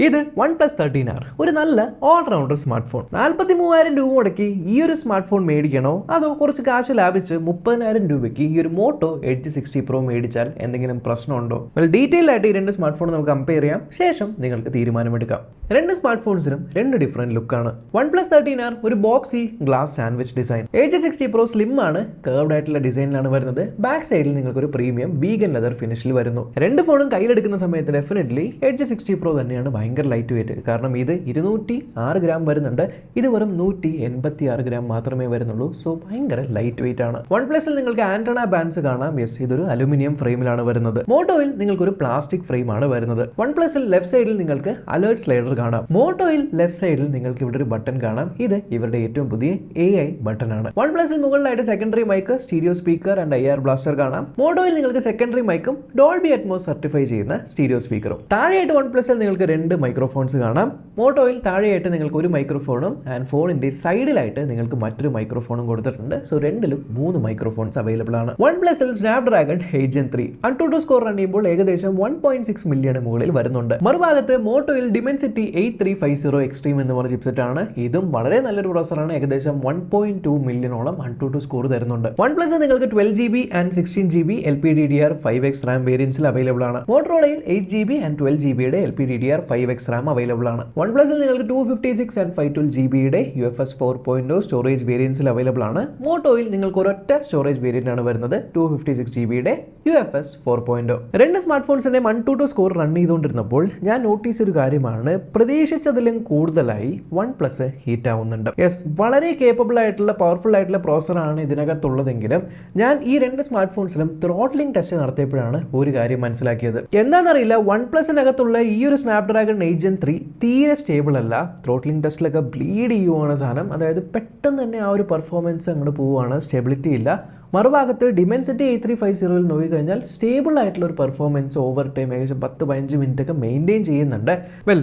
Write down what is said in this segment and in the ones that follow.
ഇത് OnePlus 13R ഒരു നല്ല ഓൾറൗണ്ടർ സ്മാർട്ട് ഫോൺ. 43,000 രൂപ മുടക്കി ഈ ഒരു സ്മാർട്ട് ഫോൺ മേടിക്കണോ അതോ കുറച്ച് കാശ് ലാഭിച്ച് 30,000 രൂപയ്ക്ക് ഈ ഒരു മോട്ടോ എഡ്ജ് 60 Pro മേടിച്ചാൽ എന്തെങ്കിലും പ്രശ്നമുണ്ടോ? ഡീറ്റെയിൽ ആയിട്ട് ഈ രണ്ട് സ്മാർട്ട് ഫോൺ നമുക്ക് കമ്പയർ ചെയ്യാം, ശേഷം നിങ്ങൾക്ക് തീരുമാനമെടുക്കാം. രണ്ട് സ്മാർട്ട് ഫോൺസിനും രണ്ട് ഡിഫറെന്റ് ലുക്കാണ്. OnePlus 13R ഒരു boxy glass sandwich design, edge 60 Pro slim ആണ്, കർവ്ഡ് ആയിട്ടുള്ള ഡിസൈനിലാണ് വരുന്നത്. ബാക്ക് സൈഡിൽ നിങ്ങൾക്ക് ഒരു പ്രീമിയം വീഗൻ ലെതർ ഫിനിഷിൽ വരുന്നു. രണ്ട് ഫോണും കയ്യിലെടുക്കുന്ന സമയത്ത് ഡെഫിനറ്റ്ലി എഡ്ജ് 60 Pro തന്നെയാണ് ഭയങ്കര ലൈറ്റ് വെയിറ്റ്. കാരണം ഇത് 206 ഗ്രാം വരുന്നുണ്ട്, ഇത് വെറും 186 ഗ്രാം മാത്രമേ വരുന്നുള്ളൂ. സോ ഭയങ്കര ലൈറ്റ് വെയിറ്റ് ആണ്. OnePlusൽ നിങ്ങൾക്ക് ആന്റണ ബാൻഡ്സ് കാണാം. യെസ്, ഇതൊരു അലുമിനിയം ഫ്രെയിമിലാണ് വരുന്നത്. മോട്ടോയിൽ നിങ്ങൾക്ക് ഒരു പ്ലാസ്റ്റിക് ഫ്രെയിം ആണ് വരുന്നത്. OnePlusൽ ലെഫ്റ്റ് സൈഡിൽ നിങ്ങൾക്ക് അലേർട്ട് സ്ലൈഡർ കാണാം. മോട്ടോയിൽ ലെഫ്റ്റ് സൈഡിൽ നിങ്ങൾക്ക് ഇവിടെ ഒരു ബട്ടൺ കാണാം. ഇത് ഇവരുടെ ഏറ്റവും പുതിയ AI ബട്ടൺ ആണ്. OnePlusൽ മുകളിലായിട്ട് secondary mic, stereo speaker and IR blaster കാണാം. മോട്ടോയിൽ നിങ്ങൾക്ക് സെക്കൻഡറി മൈക്കും ഡോൾബി അറ്റ്മോസ് സർട്ടിഫൈ ചെയ്യുന്ന സ്റ്റീരിയോ സ്പീക്കറും. താഴെയായിട്ട് OnePlusൽ നിങ്ങൾക്ക് രണ്ട് മൈക്രോഫോൺസ് കാണാം. മോട്ടോയിൽ താഴെയായിട്ട് നിങ്ങൾക്ക് ഒരു മൈക്രോഫോണും ആൻഡ് ഫോണിന്റെ സൈഡിലായിട്ട് നിങ്ങൾക്ക് മറ്റൊരു മൈക്രോഫോണും കൊടുത്തിട്ടുണ്ട്. സോ രണ്ടിലും 3 മൈക്രോഫോൺസ് അവൈലബിൾ ആണ്. OnePlusൽ Snapdragon 8 Gen 3 AnTuTu score run ചെയ്യുമ്പോൾ ഏകദേശം 1.6 മില്യൺ മുകളിൽ വരുന്നുണ്ട്. മറുഭാഗത്ത് മോട്ടോയിൽ Dimensity 8350 Extreme എന്ന് പറഞ്ഞ ചിപ്സെറ്റ് ആണ്. ഇതും വളരെ നല്ലൊരു പ്രോസറാണ്. ഏകദേശം 1.2 മില്യണോളം AnTuTu സ്കോർ തരുന്നുണ്ട്. OnePlus നിങ്ങൾക്ക് 12GB and 16GB LPDDR5X RAM വേരിയൻസിൽ available ആണ്. മോട്ടോറോളയിൽ 8GB and 12GB LPDDR5X RAM available ആണ്. OnePlusൽ നിങ്ങൾക്ക് 256 ആൻഡ് 512GB UFS 4.0 സ്റ്റോറേജ് വേരിയൻസിൽ അവൈലബിൾ ആണ്. മോട്ടോയിൽ നിങ്ങൾക്ക് ഒരൊറ്റ സ്റ്റോറേജ് വേരിയന്റ് ആണ് വരുന്നത്, 256GB UFS 4.0. രണ്ട് സ്മാർട്ട് ഫോൺസിന്റെ AnTuTu സ്കോർ റൺ ചെയ്തുകൊണ്ടിരുന്നപ്പോൾ ഞാൻ നോട്ടീസ് ഒരു കാര്യമാണ്, പ്രതീക്ഷിച്ചതിലും കൂടുതലായി OnePlus ഹീറ്റ് ആവുന്നുണ്ട്. യെസ്, വളരെ കേപ്പബിൾ ആയിട്ടുള്ള പവർഫുൾ ആയിട്ടുള്ള പ്രോസറാണ് ഇതിനകത്തുള്ളതെങ്കിലും ഞാൻ ഈ രണ്ട് സ്മാർട്ട് ഫോൺസിലും ത്രോട്ട്ലിംഗ് ടെസ്റ്റ് നടത്തിയപ്പോഴാണ് ഒരു കാര്യം മനസ്സിലാക്കിയത്. എന്താണെന്നറിയില്ല, OnePlusനകത്തുള്ള ഈ ഒരു സ്നാപ്ഡ്രാഗൺ 8 Gen 3 തീരെ സ്റ്റേബിൾ അല്ല. ത്രോട്ട്ലിംഗ് ടെസ്റ്റിലൊക്കെ ബ്ലീഡ് ചെയ്യുവാണ് സാധനം. അതായത് പെട്ടെന്ന് തന്നെ ആ ഒരു പെർഫോമൻസ് അങ്ങോട്ട് പോവുകയാണ്, സ്റ്റെബിലിറ്റി ഇല്ല. മറുഭാഗത്ത് Dimensity 8350 നോക്കിക്കഴിഞ്ഞാൽ സ്റ്റേബിൾ ആയിട്ടുള്ള ഒരു പെർഫോമൻസ് ഓവർ ടൈം ഏകദേശം 10-15 മിനിറ്റ് ഒക്കെ മെയിൻറ്റെയിൻ ചെയ്യുന്നുണ്ട്.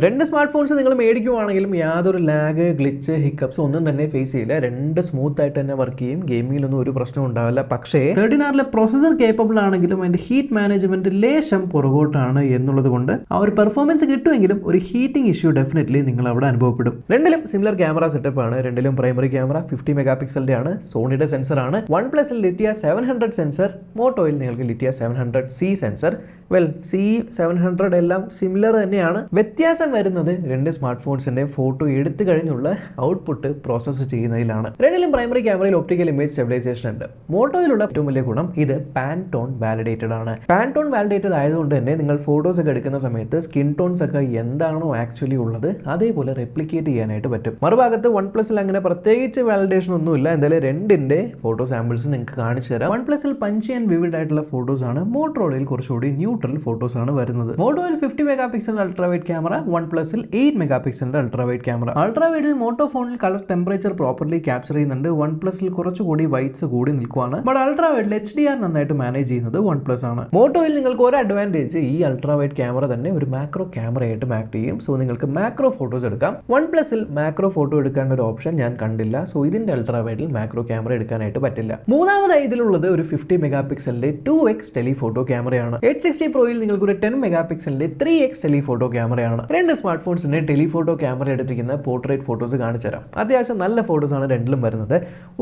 രണ്ട് സ്മാർട്ട് ഫോൺസ് നിങ്ങൾ മേടിക്കുവാണെങ്കിലും യാതൊരു ലാഗ്, ഗ്ലിച്ച്, ഹിക്കപ്സ് ഒന്നും തന്നെ ഫേസ് ചെയ്യില്ല. രണ്ട് സ്മൂത്ത് ആയിട്ട് തന്നെ വർക്ക് ചെയ്യും. ഗെയിമിങ്ങിലൊന്നും ഒരു പ്രശ്നം ഉണ്ടാവില്ല. പക്ഷേ 13Rലെ പ്രൊസസർ കേപ്പബിൾ ആണെങ്കിലും അതിന്റെ ഹീറ്റ് മാനേജ്മെന്റ് ലേശം പുറകോട്ടാണ് എന്നുള്ളത് കൊണ്ട് ആ ഒരു പെർഫോമൻസ് കിട്ടുമെങ്കിലും ഒരു ഹീറ്റിംഗ് ഇഷ്യൂ ഡെഫിനറ്റ്ലി നിങ്ങൾ അവിടെ അനുഭവപ്പെടും. രണ്ടിലും സിമിലർ ക്യാമറ സെറ്റപ്പ് ആണ്. രണ്ടിലും പ്രൈമറി ക്യാമറ 50 മെഗാപിക്സലിന്റെ ആണ്. സോണിയുടെ സെൻസർ ആണ്. OnePlusൽ ലിറ്റിയ 700 സെൻസർ, മോട്ടോയിൽ നിങ്ങൾക്ക് ലിറ്റിയ 700C സെൻസർ. C700 എല്ലാം സിമിലർ തന്നെയാണ്. വ്യത്യാസം വരുന്നത് രണ്ട് സ്മാർട്ട് ഫോൺസിന്റെ ഫോട്ടോ എടുത്തു കഴിഞ്ഞുള്ള ഔട്ട്പുട്ട് പ്രോസസ്സ് ചെയ്യുന്നതിലാണ്. രണ്ടിലും പ്രൈമറി ക്യാമറയിൽ ഒപ്റ്റിക്കൽ ഇമേജ് സ്റ്റെബിലൈസേഷൻ ഉണ്ട്. മോട്ടോയിലുള്ള ഏറ്റവും വലിയ ഗുണം ഇത് പാൻടോൺ വാലിഡേറ്റഡ് ആണ്. പാൻടോൺ വാലിഡേറ്റഡ് ആയതുകൊണ്ട് തന്നെ നിങ്ങൾ ഫോട്ടോസ് ഒക്കെ എടുക്കുന്ന സമയത്ത് സ്കിൻ ടോൺസ് ഒക്കെ എന്താണോ ആക്ച്വലി ഉള്ളത് അതേപോലെ റെപ്ലിക്കേറ്റ് ചെയ്യാനായിട്ട് പറ്റും. മറുഭാഗത്ത് OnePlusൽ അങ്ങനെ പ്രത്യേകിച്ച് വാലിഡേഷൻ ഒന്നുമില്ല. എന്തായാലും രണ്ടിന്റെ ഫോട്ടോ സാമ്പിൾസ് നിങ്ങൾക്ക് കാണിച്ചു തരാം. OnePlusൽ പഞ്ചി ആൻഡ് വിവിഡ് ആയിട്ടുള്ള ഫോട്ടോസ് ആണ്. മോട്ടോറോളയിൽ കുറച്ചുകൂടി ന്യൂട്രൽ ഫോട്ടോസ് ആണ് വരുന്നത്. മോട്ടോയിൽ 50 മെഗാപിക്സൽ അൾട്രാ വൈഡ് ക്യാമറ, OnePlusൽ 8 മെഗാപിക്സലിന്റെ അൾട്രാ വൈഡ് ക്യാമറ. അൾട്രാ വൈഡിൽ മോട്ടോ ഫോണിൽ കളർ ടെമ്പറേച്ചർ പ്രോപ്പർലി ക്യാപ്ചർ ചെയ്യുന്നുണ്ട്. OnePlusൽ കുറച്ചുകൂടി വൈറ്റ്സ് കൂടി നിൽക്കുവാണ്. ബട്ട് അൾട്രാ വൈഡിൽ HDR നന്നായിട്ട് മാനേജ് ചെയ്യുന്നത് OnePlus ആണ്. മോട്ടോയിൽ നിങ്ങൾക്ക് ഒരു അഡ്വാൻറ്റേജ്, ഈ അൾട്രാ വൈഡ് ക്യാമറ തന്നെ ഒരു മാക്രോ ക്യാമറയായിട്ട് ആക്ട് ചെയ്യും. സോ നിങ്ങൾക്ക് മാക്രോ ഫോട്ടോസ് എടുക്കാം. OnePlusൽ മാക്രോ ഫോട്ടോ എടുക്കാൻ ഒരു ഓപ്ഷൻ ഞാൻ കണ്ടില്ല. സോ ഇതിന്റെ അൾട്രാ വൈഡിൽ മാക്രോ ക്യാമറ എടുക്കാനായിട്ട് പറ്റില്ല. മൂന്നാമതായി ഇതിലുള്ളത് ഒരു 50 മെഗാപിക്സലിന്റെ 2x ടെലിഫോട്ടോ ക്യാമറയാണ്. 860 പ്രോയിൽ നിങ്ങൾക്ക് ഒരു 10 മെഗാപിക്സലിന്റെ 3x ടെലിഫോട്ടോ ക്യാമറയാണ്. രണ്ട് സ്മാർട്ട് ഫോൺസിന്റെ ടെലിഫോട്ടോ ക്യാമറ എടുത്തിരിക്കുന്ന പോർട്രേറ്റ് ഫോട്ടോസ് കാണിച്ചു തരാം. അത്യാവശ്യം നല്ല ഫോട്ടോസ് ആണ് രണ്ടിലും വരുന്നത്.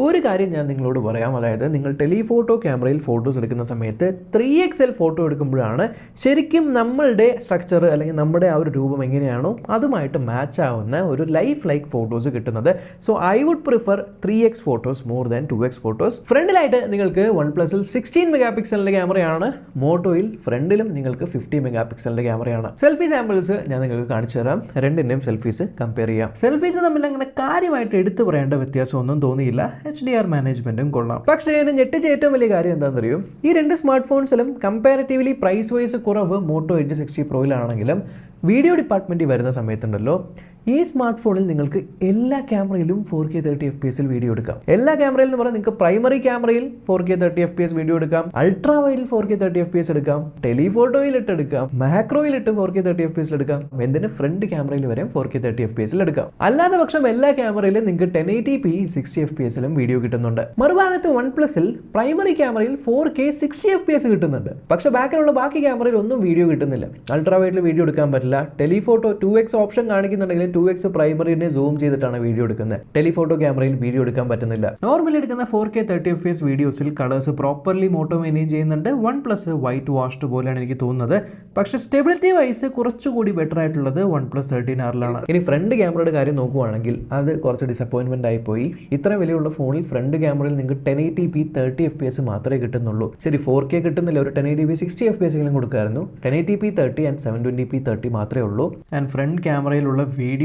ഒരു കാര്യം ഞാൻ നിങ്ങളോട് പറയാം, അതായത് നിങ്ങൾ ടെലിഫോട്ടോ ക്യാമറയിൽ ഫോട്ടോസ് എടുക്കുന്ന സമയത്ത് 3XL ഫോട്ടോ എടുക്കുമ്പോഴാണ് ശരിക്കും നമ്മളുടെ സ്ട്രക്ചർ അല്ലെങ്കിൽ നമ്മുടെ ആ ഒരു രൂപം എങ്ങനെയാണോ അതുമായിട്ട് മാച്ച് ആവുന്ന ഒരു ലൈക്ക് ഫോട്ടോസ് കിട്ടുന്നത്. So I would prefer 3x photos more than 2x photos. ഫ്രണ്ടിലായിട്ട് നിങ്ങൾക്ക് OnePlusൽ 16 മെഗാപിക്സലിന്റെ ക്യാമറയാണ്. മോട്ടോയിൽ ഫ്രണ്ടിലും നിങ്ങൾക്ക് 50 മെഗാപിക്സലിന്റെ ക്യാമറയാണ്. സെൽഫി സാമ്പിൾസ് ഞാൻ നിങ്ങൾക്ക് കാണിച്ചു തരാം. രണ്ടിന്റെയും സെൽഫീസ് കമ്പയർ ചെയ്യാം. സെൽഫീസ് തമ്മിൽ അങ്ങനെ കാര്യമായിട്ട് എടുത്തു പറയേണ്ട വ്യത്യാസമൊന്നും തോന്നിയില്ല. HDR മാനേജ്മെന്റും കൊള്ളാം. പക്ഷേ എന്നെ ഞെട്ടിച്ച ഏറ്റവും വലിയ കാര്യം എന്താണെന്ന് അറിയും, ഈ രണ്ട് സ്മാർട്ട് ഫോൺസിലും കമ്പാരിറ്റീവ്ലി പ്രൈസ് വൈസ് കുറവ് മോട്ടോ എഡ്ജ് 60 പ്രോയിലാണെങ്കിലും വീഡിയോ ഡിപ്പാർട്ട്മെന്റിൽ വരുന്ന സമയത്തുണ്ടല്ലോ ഈ സ്മാർട്ട് ഫോണിൽ നിങ്ങൾക്ക് എല്ലാ ക്യാമറയിലും 4K 30fps വീഡിയോ എടുക്കാം. എല്ലാ ക്യാമറയിൽ എന്ന് പറഞ്ഞാൽ നിങ്ങൾക്ക് പ്രൈമറി ക്യാമറയിൽ 4K 30fps വീഡിയോ എടുക്കാം, അൾട്രാ വൈഡിൽ 4K 30fps എടുക്കാം, ടെലിഫോട്ടോയിൽ ഇട്ട് എടുക്കാം, മാക്രോയിൽ ഇട്ട് 4K 30fps എടുക്കാം, എന്തിന് ഫ്രണ്ട് ക്യാമറയിൽ വരെ 4K 30fps എടുക്കാം. അല്ലാതെ പക്ഷം എല്ലാ ക്യാമറയിലും നിങ്ങൾക്ക് 1080p 60fps വീഡിയോ കിട്ടുന്നുണ്ട്. മറുഭാഗത്ത് OnePlusൽ പ്രൈമറി ക്യാമറയിൽ 4K 60fps കിട്ടുന്നുണ്ട്. പക്ഷെ ബാക്കിലുള്ള ബാക്കി ക്യാമറയിൽ ഒന്നും വീഡിയോ കിട്ടുന്നില്ല. അൾട്രാ വൈഡിൽ വീഡിയോ എടുക്കാൻ പറ്റില്ല. ടെലിഫോട്ടോ 2x ഓപ്ഷൻ കാണിക്കുന്നുണ്ടെങ്കിൽ 2x പ്രൈമറിനെ സൂം ചെയ്തിട്ടാണ് വീഡിയോ എടുക്കുന്നത്. ടെലിഫോട്ടോ ക്യാമറയിൽ വീഡിയോ എടുക്കാൻ പറ്റുന്നില്ല. നോർമലി എടുക്കുന്ന 4K 30fps വീഡിയോസിൽ കളേഴ്സ് പ്രോപ്പർലി മോട്ടോ മെയിൻറ്റെയിൻ ചെയ്യുന്നുണ്ട്. OnePlus വൈറ്റ് വാഷ്ഡ് പോലെയാണ് എനിക്ക് തോന്നുന്നത്. പക്ഷെ സ്റ്റെബിലിറ്റി വൈസ് കുറച്ചുകൂടി ബെറ്റർ ആയിട്ടുള്ളത് OnePlus 13R ഇനി ഫ്രണ്ട് ക്യാമറയുടെ കാര്യം നോക്കുവാണെങ്കിൽ അത് കുറച്ച് ഡിസപ്പോയിൻമെന്റ് ആയിപ്പോയി. ഇത്ര വിലയുള്ള ഫോണിൽ ഫ്രണ്ട് ക്യാമറയിൽ നിങ്ങൾക്ക് 1080p 30fps മാത്രമേ കിട്ടുന്നുള്ളൂ. ശരി, 4K കിട്ടുന്നില്ല, ഒരു 1080p 60fps കൊടുക്കായിരുന്നു. 1080p 30 and 720p 30 മാത്രമേ ഉള്ളൂ. ആൻഡ് ഫ്രണ്ട് ക്യാമറയിലുള്ള വീഡിയോസ്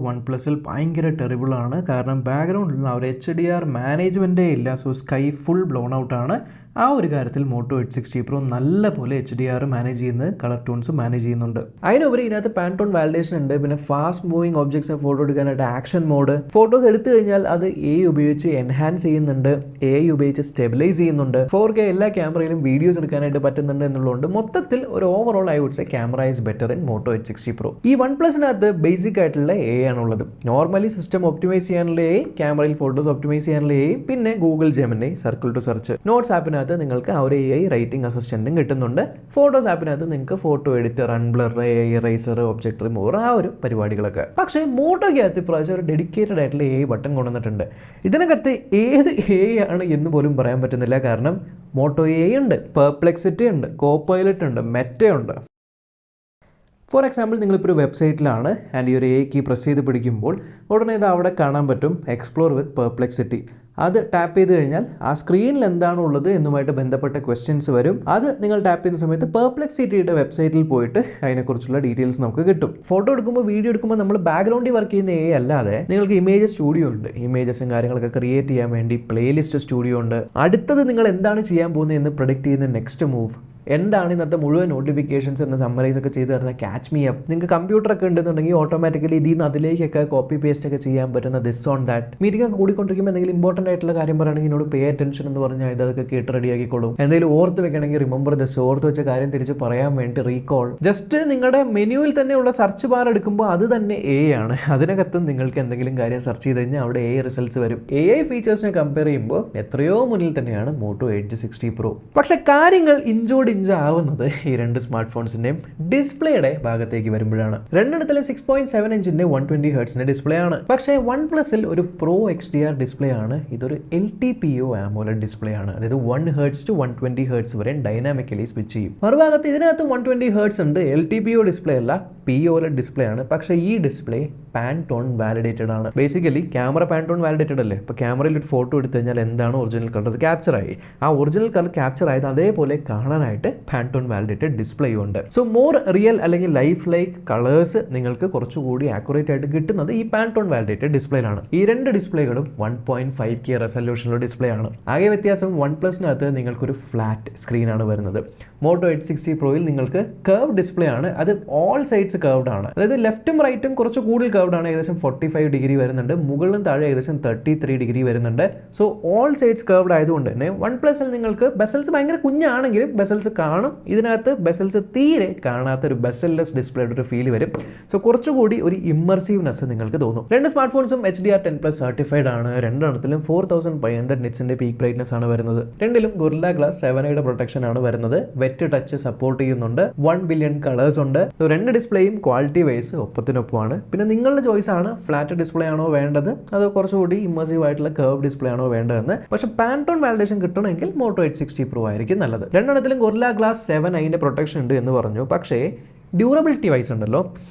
OnePlusൽ ഭയങ്കര ടെറിബിൾ ആണ്. കാരണം ബാക്ക്ഗ്രൗണ്ടിലുള്ള ഒരു HDR മാനേജ്മെൻറ്റേ ഇല്ല. So sky full blown out ആണ്. ആ ഒരു കാര്യത്തിൽ മോട്ടോ H60 Pro നല്ല പോലെ HDR മാനേജ് ചെയ്യുന്നത്, കളർ ടോൺസ് മാനേജ് ചെയ്യുന്നുണ്ട്. അതിനുപരി ഇതിനകത്ത് പാൻടോൺ വാലിഡേഷൻ ഉണ്ട്. പിന്നെ ഫാസ്റ്റ് മൂവിങ് ഒബ്ജക്ട്സ് ഫോട്ടോ എടുക്കാനായിട്ട് ആക്ഷൻ മോഡ്, ഫോട്ടോസ് എടുത്തു കഴിഞ്ഞാൽ അത് AI ഉപയോഗിച്ച് എൻഹാൻസ് ചെയ്യുന്നുണ്ട്, AI ഉപയോഗിച്ച് സ്റ്റെബിലൈസ് ചെയ്യുന്നുണ്ട്. 4K എല്ലാ ക്യാമറയിലും വീഡിയോസ് എടുക്കാനായിട്ട് പറ്റുന്നുണ്ട് എന്നുള്ളതുകൊണ്ട് മൊത്തത്തിൽ ഒരു overall I would say camera is better in Moto H60 Pro. ഈ OnePlusനകത്ത് ബേസിക് ആയിട്ടുള്ള AI ആണുള്ളത്. നോർമലി സിസ്റ്റം ഒപ്റ്റിമൈസ് ചെയ്യാനുള്ള AI, ക്യാമറയിൽ ഫോട്ടോസ് ഒപ്റ്റിമൈസ് ചെയ്യാനുള്ള AI, പിന്നെ Google Gemini, circle to search, notes ആപ്പിനകത്ത് നിങ്ങൾക്ക് ആ ഒരു AI റൈറ്റിംഗ് അസിസ്റ്റന്റും കിട്ടുന്നുണ്ട്. ഫോട്ടോസ് ആപ്പിനകത്ത് നിങ്ങൾക്ക് photo editor, unblur, AI eraser, object remover, ആ ഒരു പരിപാടികളൊക്കെ. പക്ഷേ മോട്ടോയ്ക്കകത്ത് ഇപ്രാവശ്യം ഒരു ഡെഡിക്കേറ്റഡ് ആയിട്ടുള്ള AI ബട്ടൺ കൊണ്ടുവന്നിട്ടുണ്ട്. ഇതിനകത്ത് ഏത് AI ആണ് എന്ന് പോലും പറയാൻ പറ്റുന്നില്ല. കാരണം മോട്ടോ AI ഉണ്ട്, പെർപ്ലെക്സിറ്റി ഉണ്ട്, കോപൈലറ്റ് ഉണ്ട്, മെറ്റ ഉണ്ട്. ഫോർ എക്സാമ്പിൾ, നിങ്ങളിപ്പോൾ ഒരു വെബ്സൈറ്റിലാണ് ആൻഡ് ഈ ഒരു AI കീ പ്രസ് ചെയ്ത് പിടിക്കുമ്പോൾ ഉടനെ ഇത് അവിടെ കാണാൻ പറ്റും എക്സ്പ്ലോർ വിത്ത് പെർപ്ലെക്സിറ്റി. അത് ടാപ്പ് ചെയ്ത് കഴിഞ്ഞാൽ ആ സ്ക്രീനിൽ എന്താണ് ഉള്ളത് എന്നുമായിട്ട് ബന്ധപ്പെട്ട ക്വസ്റ്റ്യൻസ് വരും. അത് നിങ്ങൾ ടാപ്പ് ചെയ്യുന്ന സമയത്ത് പെർപ്ലെക്സിറ്റിയുടെ വെബ്സൈറ്റിൽ പോയിട്ട് അതിനെക്കുറിച്ചുള്ള ഡീറ്റെയിൽസ് നമുക്ക് കിട്ടും. ഫോട്ടോ എടുക്കുമ്പോൾ, വീഡിയോ എടുക്കുമ്പോൾ നമ്മൾ ബാക്ക്ഗ്രൗണ്ടിൽ വർക്ക് ചെയ്യുന്ന AI അല്ലാതെ നിങ്ങൾക്ക് ഇമേജ് സ്റ്റുഡിയോ ഉണ്ട്. ഇമേജസും കാര്യങ്ങളൊക്കെ ക്രിയേറ്റ് ചെയ്യാൻ വേണ്ടി പ്ലേലിസ്റ്റ് സ്റ്റുഡിയോ ഉണ്ട്. അടുത്തത് നിങ്ങൾ എന്താണ് ചെയ്യാൻ പോകുന്നത് എന്ന് പ്രഡിക്റ്റ് ചെയ്യുന്ന നെക്സ്റ്റ് മൂവ്, എന്താണ് ഇന്നത്തെ മുഴുവൻ നോട്ടിഫിക്കേഷൻസ് എന്ന് സമ്മറൈസ് ഒക്കെ ചെയ്ത് തരുന്ന ക്യാച്ച് മീ അപ്പ്. നിങ്ങൾക്ക് കമ്പ്യൂട്ടറൊക്കെ ഉണ്ടെന്നുണ്ടെങ്കിൽ ഓട്ടോമാറ്റിക്കലി ഇതിൽ നിന്ന് അതിലേക്കൊക്കെ കോപ്പി പേസ്റ്റ് ഒക്കെ ചെയ്യാൻ പറ്റുന്ന ദിസ് ഓൺ ദാറ്റ്. മീറ്റിംഗ് ഒക്കെ കൂടിക്കൊണ്ടിരിക്കുമ്പോൾ എന്തെങ്കിലും ഇമ്പോർട്ടൻ്റ് ആയിട്ടുള്ള കാര്യം പറയുകയാണെങ്കിൽ എന്നോട് പേ അറ്റൻഷൻ എന്ന് പറഞ്ഞാൽ ഇതൊക്കെ കേട്ട് റെഡിയാക്കിക്കോളും. എന്തെങ്കിലും ഓർത്ത് വെക്കണമെങ്കിൽ റിമെമ്പർ ദിസ്, ഓർത്ത് വെച്ച കാര്യം തിരിച്ച് പറയാൻ വേണ്ടി റീകോൾ. ജസ്റ്റ് നിങ്ങളുടെ മെനുവിൽ തന്നെയുള്ള സെർച്ച് ബാർ എടുക്കുമ്പോൾ അത് തന്നെ AI ആണ്. അതിനകത്തും നിങ്ങൾക്ക് എന്തെങ്കിലും കാര്യം സെർച്ച് ചെയ്ത് കഴിഞ്ഞാൽ അവിടെ AI റിസൾട്ട്സ് വരും. AI ഫീച്ചേഴ്സിനെ കമ്പയർ ചെയ്യുമ്പോൾ എത്രയോ മുന്നിൽ തന്നെയാണ് മോട്ടോ H60 Pro. പക്ഷെ കാര്യങ്ങൾ ഇഞ്ചോട് ആവുന്നത് ഈ രണ്ട് സ്മാർട്ട് ഫോൺസിന്റെയും ഡിസ്പ്ലേയുടെ ഭാഗത്തേക്ക് വരുമ്പോഴാണ്. രണ്ടിടത്തിലെ 6.7 ഇഞ്ചിന്റെ 120 ഹെർട്സിന്റെ ഡിസ്പ്ലേ ആണ്. പക്ഷേ OnePlusൽ ഒരു Pro XDR ഡിസ്പ്ലേ ആണ്. ഇതൊരു LTPO AMOLED ഡിസ്പ്ലേ ആണ്. അതായത് 1 ഹെർട്സ് ടു 120 ഹെർട്സ് വരെ ഡൈനാമിക്കലി സ്വിച്ച് ചെയ്യും. മറുഭാഗത്ത് ഇതിനകത്ത് 120 ഹെർട്സ് ഉണ്ട്. LTPO ഡിസ്പ്ലേ അല്ല, POLED ഡിസ്പ്ലേ ആണ്. പക്ഷേ ഈ ഡിസ്പ്ലേ പാൻടോൺ വാലിഡേറ്റഡ് ആണ്. ബേസിക്കലി ക്യാമറ പാൻടോൺ വാലിഡേറ്റഡ് അല്ലേ. ഇപ്പോൾ ക്യാമറയിൽ ഒരു ഫോട്ടോ എടുത്തു കഴിഞ്ഞാൽ എന്താണ് ഒറിജിനൽ കളർ, അത് ക്യാപ്ചർ ആയി. ആ ഒറിജിനൽ കളർ ക്യാപ്ചർ ആയത് അതേപോലെ കാണാനായിട്ട് പാൻടോൺ വാലിഡേറ്റഡ് ഡിസ്പ്ലേ ഉണ്ട്. സോ മോർ റിയൽ അല്ലെങ്കിൽ ലൈഫ് ലൈക്ക് കളേഴ്സ് നിങ്ങൾക്ക് കുറച്ചുകൂടി ആക്യുറേറ്റ് ആയിട്ട് കിട്ടുന്നത് ഈ പാൻടോൺ വാലിഡേറ്റഡ് ഡിസ്പ്ലേയിലാണ്. ഈ രണ്ട് ഡിസ്പ്ലേകളും 1.5K റെസൊല്യൂഷനുള്ള ഡിസ്പ്ലേ ആണ്. ആകെ വ്യത്യാസം OnePlusനകത്ത് നിങ്ങൾക്കൊരു ഫ്ലാറ്റ് സ്ക്രീനാണ് വരുന്നത്. മോട്ടോ H60 Proയിൽ നിങ്ങൾക്ക് കർവ് ഡിസ്പ്ലേ ആണ്. അത് ഓൾ സൈഡ്സ് കർവ്ഡ് ആണ്. അതായത് ലെഫ്റ്റും റൈറ്റും കുറച്ച് കൂടുതൽ കർവ്ഡ് ആണ്. ഏകദേശം 45 ഡിഗ്രി വരുന്നുണ്ട്. മുകളിലും താഴെ ഏകദേശം 33 ഡിഗ്രി വരുന്നുണ്ട്. സോ ഓൾ സൈഡ്സ് കർവ്ഡ് ആയതുകൊണ്ട് തന്നെ OnePlusൽ നിങ്ങൾക്ക് ബെസൽസ് ഭയങ്കര കുഞ്ഞാണെങ്കിലും ബെസൽസ് കാണും. ഇതിനകത്ത് ബെസൽസ് തീരെ കാണാത്ത ഒരു ബെസൽലെസ് ഡിസ്പ്ലേയുടെ ഒരു ഫീൽ വരും. സോ കുറച്ചുകൂടി ഒരു ഇമ്മർസീവ്നെസ് നിങ്ങൾക്ക് തോന്നും. രണ്ട് സ്മാർട്ട് ഫോൺസും HDR10+ സർട്ടിഫൈഡ് ആണ്. രണ്ടെണ്ണത്തിലും 4500 നിറ്റ്സിന്റെ പീക്ക് ബ്രൈറ്റ്നസ് ആണ് വരുന്നത്. രണ്ടിലും Gorilla Glass 7യുടെ പ്രൊട്ടക്ഷൻ ആണ് വരുന്നത്. വെറ്റ് ടച്ച് സപ്പോർട്ട് ചെയ്യുന്നുണ്ട്. 1 ബില്യൺ കളേഴ്സ് ഉണ്ട്. രണ്ട് ഡിസ്പ്ലേയും ക്വാളിറ്റി വൈസ് ഒപ്പത്തിനൊപ്പമാണ്. പിന്നെ നിങ്ങളുടെ ചോയ്സ് ആണ്, ഫ്ലാറ്റ് ഡിസ്പ്ലേ ആണോ വേണ്ടത് അതോ കുറച്ചുകൂടി ഇമ്മർസീവ് ആയിട്ടുള്ള കർവ് ഡിസ്പ്ലേ ആണോ വേണ്ടതെന്ന്. പക്ഷെ പാൻടോൺ വാലിഡേഷൻ കിട്ടണമെങ്കിൽ മോട്ടോ H60 Pro ആയിരിക്കും നല്ലത്. രണ്ടെണ്ണത്തിലും Gorilla Glass 7 അതിന്റെ പ്രൊട്ടക്ഷൻ ഉണ്ട് എന്ന് പറഞ്ഞു. പക്ഷേ ഡ്യൂറബിലിറ്റി വൈസ് ഉണ്ടല്ലോ,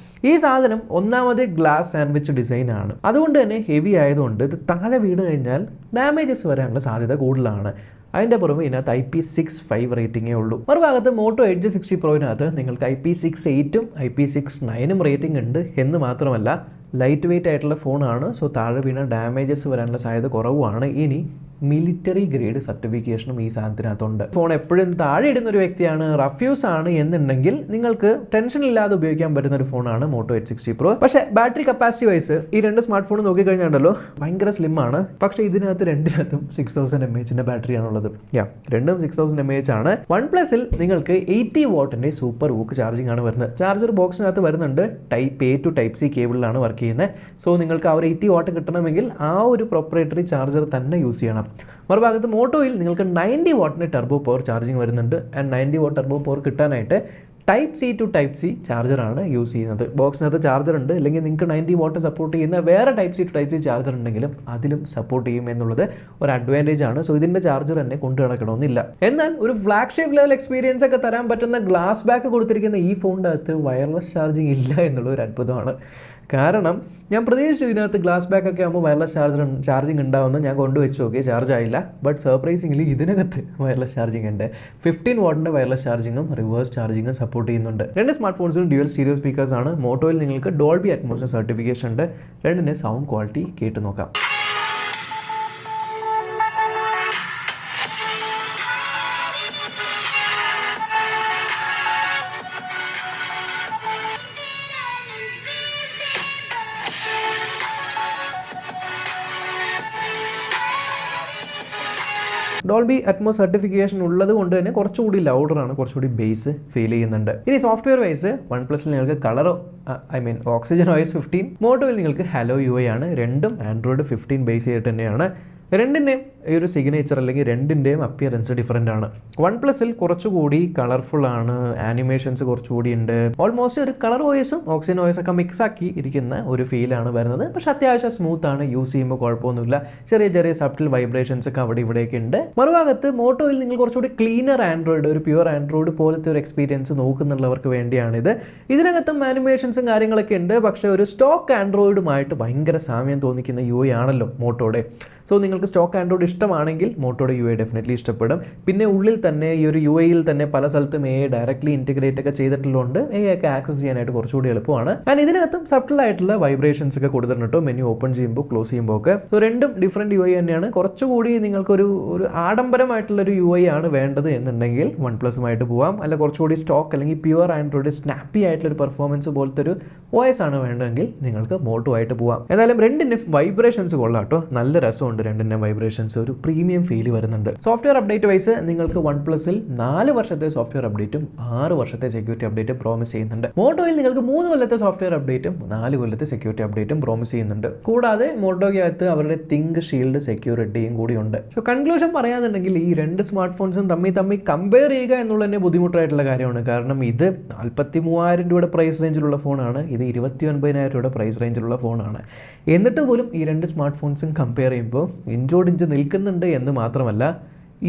ഈ സാധനം ഒന്നാമത് ഗ്ലാസ് സാൻഡ്വിച്ച് ഡിസൈൻ ആണ്. അതുകൊണ്ട് തന്നെ ഹെവി ആയതുകൊണ്ട് ഇത് താഴെ വീണ് കഴിഞ്ഞാൽ ഡാമേജസ് വരാനുള്ള സാധ്യത കൂടുതലാണ്. അതിൻ്റെ പുറമെ ഇതിനകത്ത് IP65 റേറ്റിംഗേ ഉള്ളൂ. മറുഭാഗത്ത് മോട്ടോ H60 Proയിനകത്ത് നിങ്ങൾക്ക് IP68ഉം IP69ഉം റേറ്റിംഗ് ഉണ്ട് എന്ന് മാത്രമല്ല ലൈറ്റ് വെയിറ്റ് ആയിട്ടുള്ള ഫോണാണ്. സോ താഴെ വീണ ഡാമേജസ് വരാനുള്ള സാധ്യത കുറവാണ്. ഇനി മിലിറ്ററി ഗ്രേഡ് സർട്ടിഫിക്കേഷനും ഈ സാധനത്തിനകത്തുണ്ട്. ഫോൺ എപ്പോഴും താഴെ ഇടുന്ന ഒരു വ്യക്തിയാണ്, റഫ്യൂസ് ആണ് എന്നുണ്ടെങ്കിൽ നിങ്ങൾക്ക് ടെൻഷൻ ഇല്ലാതെ ഉപയോഗിക്കാൻ പറ്റുന്ന ഒരു ഫോണാണ് മോട്ടോ എച്ച് 60 Pro. പക്ഷേ ബാറ്ററി കപ്പാസിറ്റി വൈസ് ഈ രണ്ട് സ്മാർട്ട് ഫോൺ നോക്കിക്കഴിഞ്ഞാണ്ടല്ലോ ഭയങ്കര സ്ലിം ആണ്. പക്ഷേ ഇതിനകത്ത് രണ്ടിനകത്തും 6000 mAh ബാറ്ററിയാണുള്ളത്. രണ്ടും 6000 mAh ആണ്. വൺ പ്ലസിൽ നിങ്ങൾക്ക് 80 വാട്ടിന്റെ സൂപ്പർ വൂക്ക് ചാർജിംഗ് ആണ് വരുന്നത്. ചാർജർ ബോക്സിനകത്ത് വരുന്നുണ്ട്. Type A to type C കേബിളിലാണ് വർക്ക് ചെയ്യുന്നത്. സോ നിങ്ങൾക്ക് ആ ഒരു 80 വാട്ട് കിട്ടണമെങ്കിൽ ആ ഒരു പ്രൊപ്പറേറ്ററി ചാർജർ തന്നെ യൂസ് ചെയ്യണം. മറുഭാഗത്ത് മോട്ടോയിൽ നിങ്ങൾക്ക് 90 വാട്ടിന്റെ ടർബോ പവർ ചാർജിങ് വരുന്നുണ്ട്. ആൻഡ് 90 വാട്ട് ടർബോ പവർ കിട്ടാനായിട്ട് type C to type C ചാർജറാണ് യൂസ് ചെയ്യുന്നത്. ബോക്സിനകത്ത് ചാർജർ ഉണ്ട്, അല്ലെങ്കിൽ നിങ്ങൾക്ക് 90 വാട്ട് സപ്പോർട്ട് ചെയ്യുന്ന വേറെ type C to type C charger ഉണ്ടെങ്കിലും അതിലും സപ്പോർട്ട് ചെയ്യും എന്നുള്ളത് ഒരു അഡ്വാൻറ്റേജ് ആണ്. സോ ഇതിൻ്റെ ചാർജർ തന്നെ കൊണ്ടു നടക്കണമെന്നില്ല. എന്നാൽ ഒരു ഫ്ലാഗ്ഷിപ്പ് ലെവൽ എക്സ്പീരിയൻസ് ഒക്കെ തരാൻ പറ്റുന്ന ഗ്ലാസ് ബാക്ക് കൊടുത്തിരിക്കുന്ന ഈ ഫോണിൻ്റെ അകത്ത് വയർലെസ് ചാർജിങ് ഇല്ല എന്നുള്ള ഒരു അത്ഭുതമാണ്. കാരണം ഞാൻ പ്രതീക്ഷിച്ചു ഇതിനകത്ത് ഗ്ലാസ് ബാക്ക് ഒക്കെ ആകുമ്പോൾ വയർലെസ് ചാർജിങ് ഉണ്ടാവുമെന്ന്. ഞാൻ കൊണ്ടുവച്ച് നോക്കി, ചാർജ് ആയില്ല. ബട്ട് സർപ്രൈസിംഗ്ലി ഇതിനകത്ത് വയർലെസ് ചാർജിങ് ഉണ്ട്. 15 വാട്ടിൻ്റെ വയർലെസ് ചാർജിങ്ങും റിവേഴ്സ് ചാർജിങ്ങും സപ്പോർട്ട് ചെയ്യുന്നുണ്ട്. രണ്ട് സ്മാർട്ട് ഫോൺസിലും ഡ്യുവൽ സ്റ്റീരിയോ സ്പീക്കേഴ്സ് ആണ്. മോട്ടോയിൽ നിങ്ങൾക്ക് ഡോൾബി അറ്റ്മോസ് സർട്ടിഫിക്കേഷൻ ഉണ്ട്. രണ്ടിൻ്റെ സൗണ്ട് ക്വാളിറ്റി കേട്ട് നോക്കാം. ഡോൾബി അറ്റ്മോസ് സർട്ടിഫിക്കേഷൻ ഉള്ളത് കൊണ്ട് തന്നെ കുറച്ചുകൂടി ലൗഡറാണ്, കുറച്ചുകൂടി ബേസ് ഫീൽ ചെയ്യുന്നുണ്ട്. ഇനി സോഫ്റ്റ്വെയർ വൈസ് വൺ പ്ലസിൽ നിങ്ങൾക്ക് കളറോ ഓക്സിജൻ OS 15, മോട്ടോയിൽ നിങ്ങൾക്ക് ഹലോ UI ആണ്. രണ്ടും ആൻഡ്രോയിഡ് 15 ബേസ് ചെയ്തിട്ട് തന്നെയാണ്. രണ്ടിൻ്റെയും ഈ ഒരു സിഗ്നേച്ചർ അല്ലെങ്കിൽ രണ്ടിൻ്റെയും അപ്പിയറൻസ് ഡിഫറൻ്റ് ആണ്. വൺ പ്ലസിൽ കുറച്ചുകൂടി കളർഫുൾ ആണ്, ആനിമേഷൻസ് കുറച്ചുകൂടി ഉണ്ട്. ഓൾമോസ്റ്റ് ഒരു കളർ OSഉം ഓക്സിജൻ OS ഒക്കെ മിക്സ് ആക്കി ഇരിക്കുന്ന ഒരു ഫീലാണ് വരുന്നത്. പക്ഷെ അത്യാവശ്യം സ്മൂത്ത് ആണ്, യൂസ് ചെയ്യുമ്പോൾ കുഴപ്പമൊന്നുമില്ല. ചെറിയ ചെറിയ സബ്റ്റിൽ വൈബ്രേഷൻസ് ഒക്കെ അവിടെ ഇവിടെയൊക്കെ ഉണ്ട്. മറുഭാഗത്ത് മോട്ടോയിൽ നിങ്ങൾ കുറച്ചുകൂടി ക്ലീനർ ആൻഡ്രോയിഡ്, ഒരു പ്യുവർ ആൻഡ്രോയിഡ് പോലത്തെ ഒരു എക്സ്പീരിയൻസ് നോക്കുന്നുള്ളവർക്ക് വേണ്ടിയാണിത്. ഇതിനകത്തും ആനിമേഷൻസും കാര്യങ്ങളൊക്കെ ഉണ്ട്. പക്ഷേ ഒരു സ്റ്റോക്ക് ആൻഡ്രോയിഡുമായിട്ട് ഭയങ്കര സാമ്യം തോന്നിക്കുന്ന UI ആണല്ലോ മോട്ടോയുടെ. സോ നിങ്ങൾക്ക് സ്റ്റോക്ക് ആൻഡ്രോയിഡ് ഇഷ്ടമാണെങ്കിൽ മോട്ടോയുടെ UI ഡെഫിനറ്റ്ലി ഇഷ്ടപ്പെടും. പിന്നെ ഉള്ളിൽ തന്നെ ഈ ഒരു UIയിൽ തന്നെ പല സ്ഥലത്തും AI ഡയറക്റ്റ്ലി ഇൻറ്റഗ്രേറ്റ് ഒക്കെ ചെയ്തിട്ടുള്ളതുകൊണ്ട് AI ഒക്കെ ആക്സസ് ചെയ്യാനായിട്ട് കുറച്ചുകൂടി എളുപ്പമാണ്. ആൻഡ് ഇതിനകത്തും സബ്റ്റിലായിട്ടുള്ള വൈബ്രേഷൻസ് ഒക്കെ കൊടുത്തിട്ടുണ്ട് മെനു ഓപ്പൺ ചെയ്യുമ്പോൾ ക്ലോസ് ചെയ്യുമ്പോൾ ഒക്കെ. സോ രണ്ടും ഡിഫറെൻറ്റ് UI തന്നെയാണ്. കുറച്ചുകൂടി നിങ്ങൾക്കൊരു ആഡംബരമായിട്ടുള്ളൊരു UI ആണ് വേണ്ടത് എന്നുണ്ടെങ്കിൽ വൺ പ്ലസുമായിട്ട് പോവാം. അല്ല കുറച്ചുകൂടി സ്റ്റോക്ക് അല്ലെങ്കിൽ പ്യുവർ ആൻഡ്രോയിഡ് സ്നാപ്പി ആയിട്ടുള്ളൊരു പെർഫോമൻസ് പോലത്തെ ഒരു OS ആണ് വേണ്ടതെങ്കിൽ നിങ്ങൾക്ക് മോട്ടോ ആയിട്ട് പോവാം. എന്നാലും രണ്ടിൻ്റെ വൈബ്രേഷൻസ് കൊള്ളാം കേട്ടോ, നല്ല രസമുണ്ട്. രണ്ടിൻ്റെ വൈബ്രേഷൻസ് ഒരു പ്രീമിയം ഫീൽ വരുന്നുണ്ട്. സോഫ്റ്റ്വെയർ അപ്ഡേറ്റ് വൈസ് നിങ്ങൾക്ക് വൺ പ്ലസിൽ 4 വർഷത്തെ സോഫ്റ്റ്വെയർ അപ്ഡേറ്റും 6 വർഷത്തെ സെക്യൂരിറ്റി അപ്ഡേറ്റും പ്രോമിസ് ചെയ്യുന്നുണ്ട്. മോട്ടോയിൽ നിങ്ങൾക്ക് 3 കൊല്ലത്തെ സോഫ്റ്റ്വെയർ അപ്ഡേറ്റും 4 കൊല്ലത്തെ സെക്യൂരിറ്റി അപ്ഡേറ്റും പ്രോമിസ് ചെയ്യുന്നുണ്ട്. കൂടാതെ മോട്ടോയ്ക്കകത്ത് അവരുടെ തിങ്ക് ഷീൽഡ് സെക്യൂരിറ്റിയും കൂടി ഉണ്ട്. സോ കൺക്ലൂഷൻ പറയാന്നുണ്ടെങ്കിൽ ഈ രണ്ട് സ്മാർട്ട് ഫോൺസും തമ്മിൽ കമ്പയർ ചെയ്യുക എന്നുള്ളത് തന്നെ ബുദ്ധിമുട്ടായിട്ടുള്ള കാര്യമാണ്. കാരണം ഇത് 43,000 രൂപയുടെ പ്രൈസ് റേഞ്ചിലുള്ള ഫോണാണ്, ഇത് 29,000 രൂപയുടെ പ്രൈസ് റേഞ്ചിലുള്ള ഫോണാണ്. എന്നിട്ട് പോലും ഈ രണ്ട് സ്മാർട്ട് ഫോൺസും കമ്പയർ ചെയ്യുമ്പോൾ ഇഞ്ചോടിഞ്ച് നിൽക്കുന്നുണ്ട് എന്ന് മാത്രമല്ല,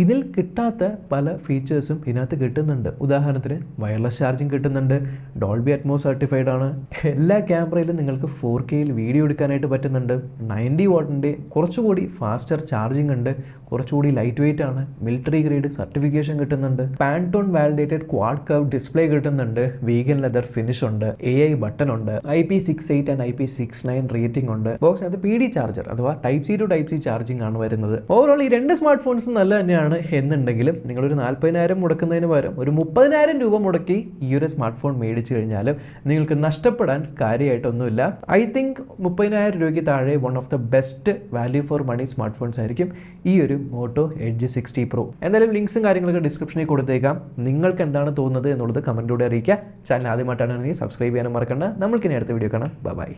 ഇതിൽ കിട്ടാത്ത പല ഫീച്ചേഴ്സും ഇതിനകത്ത് കിട്ടുന്നുണ്ട്. ഉദാഹരണത്തിന് വയർലെസ് ചാർജിങ് കിട്ടുന്നുണ്ട്, ഡോൾബി അറ്റ്മോസ് സർട്ടിഫൈഡ് ആണ്, എല്ലാ ക്യാമറയിലും നിങ്ങൾക്ക് 4Kയിൽ വീഡിയോ എടുക്കാനായിട്ട് പറ്റുന്നുണ്ട്, 90 വാട്ടിൻ്റെ കുറച്ചുകൂടി ഫാസ്റ്റർ ചാർജിങ് ഉണ്ട്, കുറച്ചുകൂടി ലൈറ്റ് വെയിറ്റ് ആണ്, മിലിറ്ററി ഗ്രേഡ് സർട്ടിഫിക്കേഷൻ കിട്ടുന്നുണ്ട്, Pantone validated quad curve display കിട്ടുന്നുണ്ട്, വീഗൻ ലെതർ ഫിനിഷ് ഉണ്ട്, AI ബട്ടൺ ഉണ്ട്, IP68 ആൻഡ് IP69 റേറ്റിംഗ് ഉണ്ട്. ബോക്സിനകത്ത് PD ചാർജർ അഥവാ type C to type C charging ആണ് വരുന്നത്. ഓവറോൾ ഈ രണ്ട് സ്മാർട്ട് ഫോൺസും നല്ല തന്നെയാണ് എന്നുണ്ടെങ്കിലും നിങ്ങളൊരു 40,000 മുടക്കുന്നതിന് പകരം ഒരു 30,000 രൂപ മുടക്കി ഈ ഒരു സ്മാർട്ട് ഫോൺ മേടിച്ചു കഴിഞ്ഞാലും നിങ്ങൾക്ക് നഷ്ടപ്പെടാൻ കാര്യമായിട്ടൊന്നുമില്ല. ഐ തിങ്ക് 30,000 രൂപയ്ക്ക് താഴെ one of the best value for money smart phones ആയിരിക്കും ഈ ഒരു മോട്ടോ എഡ്ജ് 60 Pro. എന്തായാലും ലിങ്ക്സും കാര്യങ്ങളൊക്കെ ഡിസ്ക്രിപ്ഷനിൽ കൊടുത്തേക്കാം. നിങ്ങൾക്ക് എന്താണ് തോന്നുന്നത് എന്നുള്ളത് കമൻറ്റിലൂടെ അറിയിക്കുക. ചാനൽ ആദ്യമായിട്ടാണെങ്കിൽ സബ്സ്ക്രൈബ് ചെയ്യാനും മറക്കണ്ട. നമ്മൾക്കിനി അടുത്ത വീഡിയോ കാണാം. ബൈ.